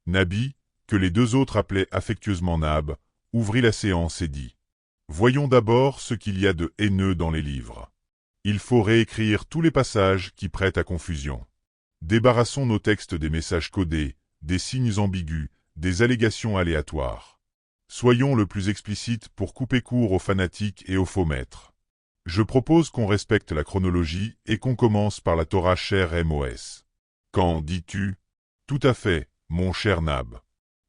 Nabi, que les deux autres appelaient affectueusement Nab, ouvrit la séance et dit « Voyons d'abord ce qu'il y a de haineux dans les livres. Il faut réécrire tous les passages qui prêtent à confusion. Débarrassons nos textes des messages codés, des signes ambigus, des allégations aléatoires. Soyons le plus explicites pour couper court aux fanatiques et aux faux maîtres. Je propose qu'on respecte la chronologie et qu'on commence par la Torah chère Mos. Quand dis-tu? Tout à fait, mon cher Nab.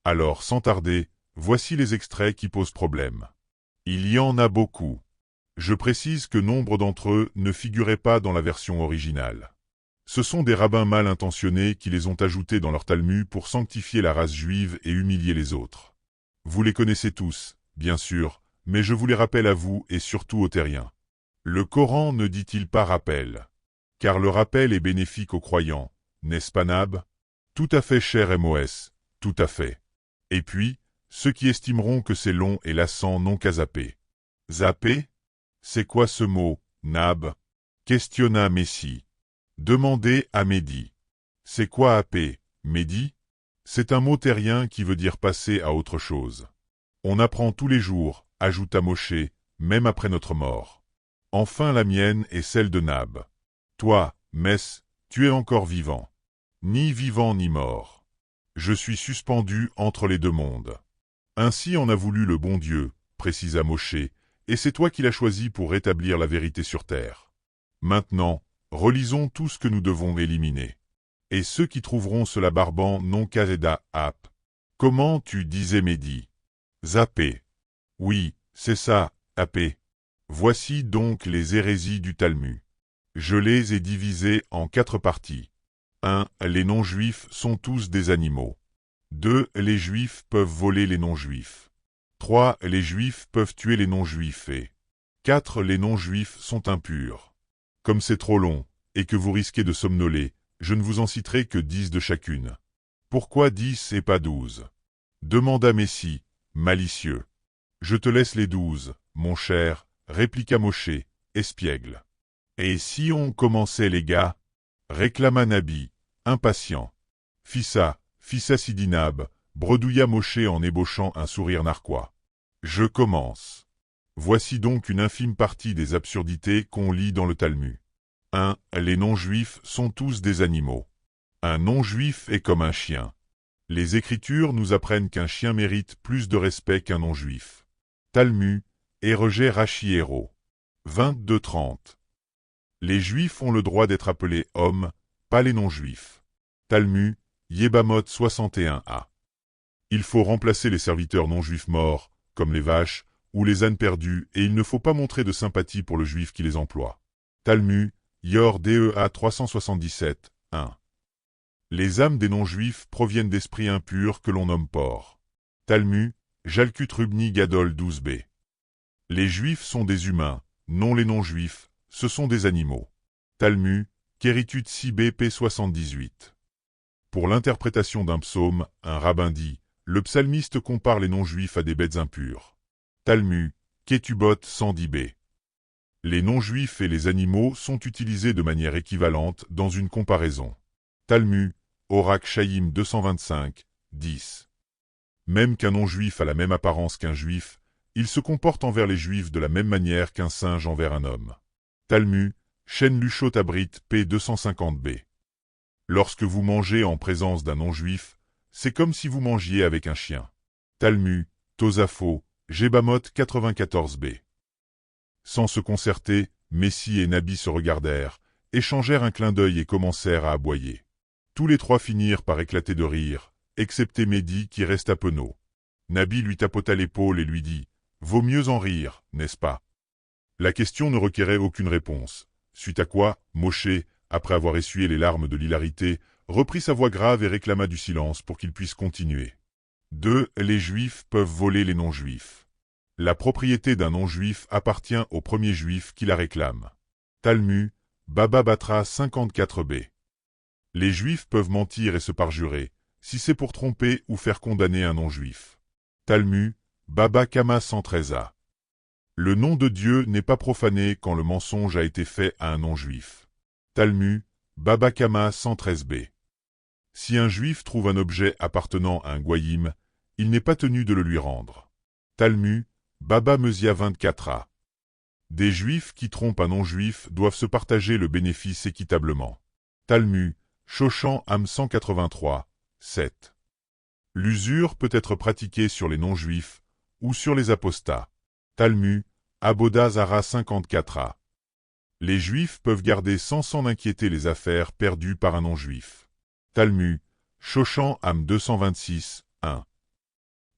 Alors, sans tarder, voici les extraits qui posent problème. Il y en a beaucoup. Je précise que nombre d'entre eux ne figuraient pas dans la version originale. Ce sont des rabbins mal intentionnés qui les ont ajoutés dans leur Talmud pour sanctifier la race juive et humilier les autres. Vous les connaissez tous, bien sûr, mais je vous les rappelle à vous et surtout aux terriens. Le Coran ne dit-il pas rappel? Car le rappel est bénéfique aux croyants, n'est-ce pas Nab? Tout à fait cher Mos, tout à fait. Et puis, ceux qui estimeront que c'est long et lassant n'ont qu'à zapper. Zapper? C'est quoi ce mot, Nab? Questionna Messi. Demandez à Mehdi. C'est quoi apé, Mehdi? C'est un mot terrien qui veut dire passer à autre chose. On apprend tous les jours, ajouta Moshe, même après notre mort. Enfin la mienne et celle de Nab. Toi, Mess, tu es encore vivant. Ni vivant ni mort. Je suis suspendu entre les deux mondes. Ainsi en a voulu le bon Dieu, précisa Moshe, et c'est toi qui l'as choisi pour rétablir la vérité sur terre. Maintenant, relisons tout ce que nous devons éliminer. Et ceux qui trouveront cela barbant n'ont qu'à ap. Comment tu disais Mehdi? Zappé. Oui, c'est ça, apé. Voici donc les hérésies du Talmud. Je les ai divisées en 4 parties. 1. Les non-juifs sont tous des animaux. 2. Les juifs peuvent voler les non-juifs. 3. Les juifs peuvent tuer les non-juifs et 4. Les non-juifs sont impurs. Comme c'est trop long, et que vous risquez de somnoler, je ne vous en citerai que 10 de chacune. Pourquoi 10 et pas 12? Demanda Messi, malicieux. Je te laisse les 12, mon cher, répliqua Moshe, espiègle. Et si on commençait les gars? Réclama Nabi, impatient. Fissa Sidi Nab, bredouilla Moshe en ébauchant un sourire narquois. Je commence. Voici donc une infime partie des absurdités qu'on lit dans le Talmud. 1. Les non-juifs sont tous des animaux. Un non-juif est comme un chien. Les Écritures nous apprennent qu'un chien mérite plus de respect qu'un non-juif. Talmud, Roger Rachiero. 22-30. Les Juifs ont le droit d'être appelés hommes, pas les non-juifs. Talmud, Yébamot 61a. Il faut remplacer les serviteurs non-juifs morts, comme les vaches, ou les ânes perdus, et il ne faut pas montrer de sympathie pour le juif qui les emploie. Talmud, Yor Dea 377, 1. Les âmes des non-juifs proviennent d'esprits impurs que l'on nomme porcs. Talmud, Jalkut Rubni Gadol 12b. Les juifs sont des humains, non les non-juifs, ce sont des animaux. Talmud, Kéritut 6b p 78. Pour l'interprétation d'un psaume, un rabbin dit, le psalmiste compare les non-juifs à des bêtes impures. Talmud, Ketubot 110b. Les non-juifs et les animaux sont utilisés de manière équivalente dans une comparaison. Talmud, Orak Chaim 225, 10. Même qu'un non-juif a la même apparence qu'un juif, il se comporte envers les juifs de la même manière qu'un singe envers un homme. Talmud, Shen Luchot Abrit p 250b. Lorsque vous mangez en présence d'un non-juif, c'est comme si vous mangiez avec un chien. Talmud, Tosafot, Jébamot 94b. Sans se concerter, Messi et Nabi se regardèrent, échangèrent un clin d'œil et commencèrent à aboyer. Tous les trois finirent par éclater de rire, excepté Mehdi qui resta penaud. Nabi lui tapota l'épaule et lui dit « Vaut mieux en rire, n'est-ce pas ?» La question ne requérait aucune réponse, suite à quoi, Moshe, après avoir essuyé les larmes de l'hilarité, reprit sa voix grave et réclama du silence pour qu'il puisse continuer. 2. Les Juifs peuvent voler les non-juifs. La propriété d'un non-juif appartient au premier juif qui la réclame. Talmud, Baba Batra 54b. Les Juifs peuvent mentir et se parjurer, si c'est pour tromper ou faire condamner un non-juif. Talmud, Baba Kama 113a. Le nom de Dieu n'est pas profané quand le mensonge a été fait à un non-juif. Talmud, Baba Kama 113b. Si un juif trouve un objet appartenant à un goyim, il n'est pas tenu de le lui rendre. Talmud, Baba Mesia 24a. Des juifs qui trompent un non-juif doivent se partager le bénéfice équitablement. Talmud, Shoshan Am 183, 7. L'usure peut être pratiquée sur les non-juifs ou sur les apostats. Talmud, Aboda Zara 54a. Les juifs peuvent garder sans s'en inquiéter les affaires perdues par un non-juif. Talmud, Shoshan Am 226, 1.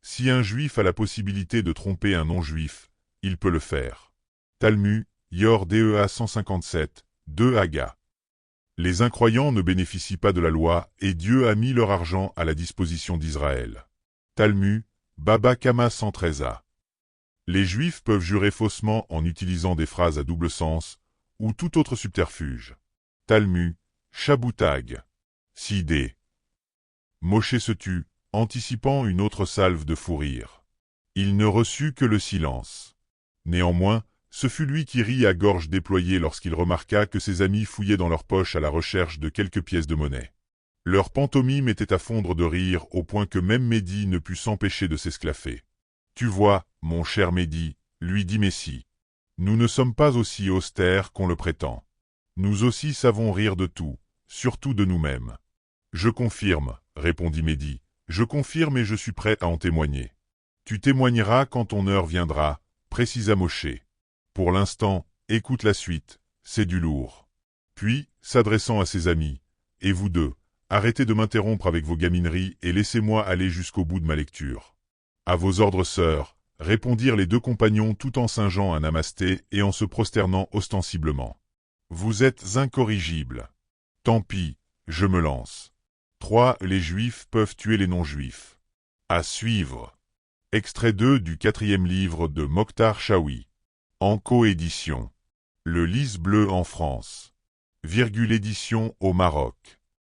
Si un juif a la possibilité de tromper un non-juif, il peut le faire. Talmud, Yor Dea 157, 2 Aga. Les incroyants ne bénéficient pas de la loi et Dieu a mis leur argent à la disposition d'Israël. Talmud, Baba Kama 113a. Les juifs peuvent jurer faussement en utilisant des phrases à double sens ou tout autre subterfuge. Talmud, Shabutag. Sidé. Moshe se tut, anticipant une autre salve de fou rire. Il ne reçut que le silence. Néanmoins, ce fut lui qui rit à gorge déployée lorsqu'il remarqua que ses amis fouillaient dans leurs poches à la recherche de quelques pièces de monnaie. Leur pantomime était à fondre de rire au point que même Mehdi ne put s'empêcher de s'esclaffer. « Tu vois, mon cher Mehdi, lui dit Messie, nous ne sommes pas aussi austères qu'on le prétend. Nous aussi savons rire de tout, surtout de nous-mêmes. »« Je confirme, » répondit Mehdi, « je confirme et je suis prêt à en témoigner. Tu témoigneras quand ton heure viendra, précisa Moshe. Pour l'instant, écoute la suite, c'est du lourd. » Puis, s'adressant à ses amis, « Et vous deux, arrêtez de m'interrompre avec vos gamineries et laissez-moi aller jusqu'au bout de ma lecture. »« À vos ordres, sœurs, » répondirent les deux compagnons tout en singeant un namasté et en se prosternant ostensiblement. « Vous êtes incorrigibles. Tant pis, je me lance. 3. Les Juifs peuvent tuer les non-Juifs. » À suivre. Extrait 2 du 4e livre de Mokhtar Chaoui. En coédition. Le Lys bleu en France. Virgule édition au Maroc.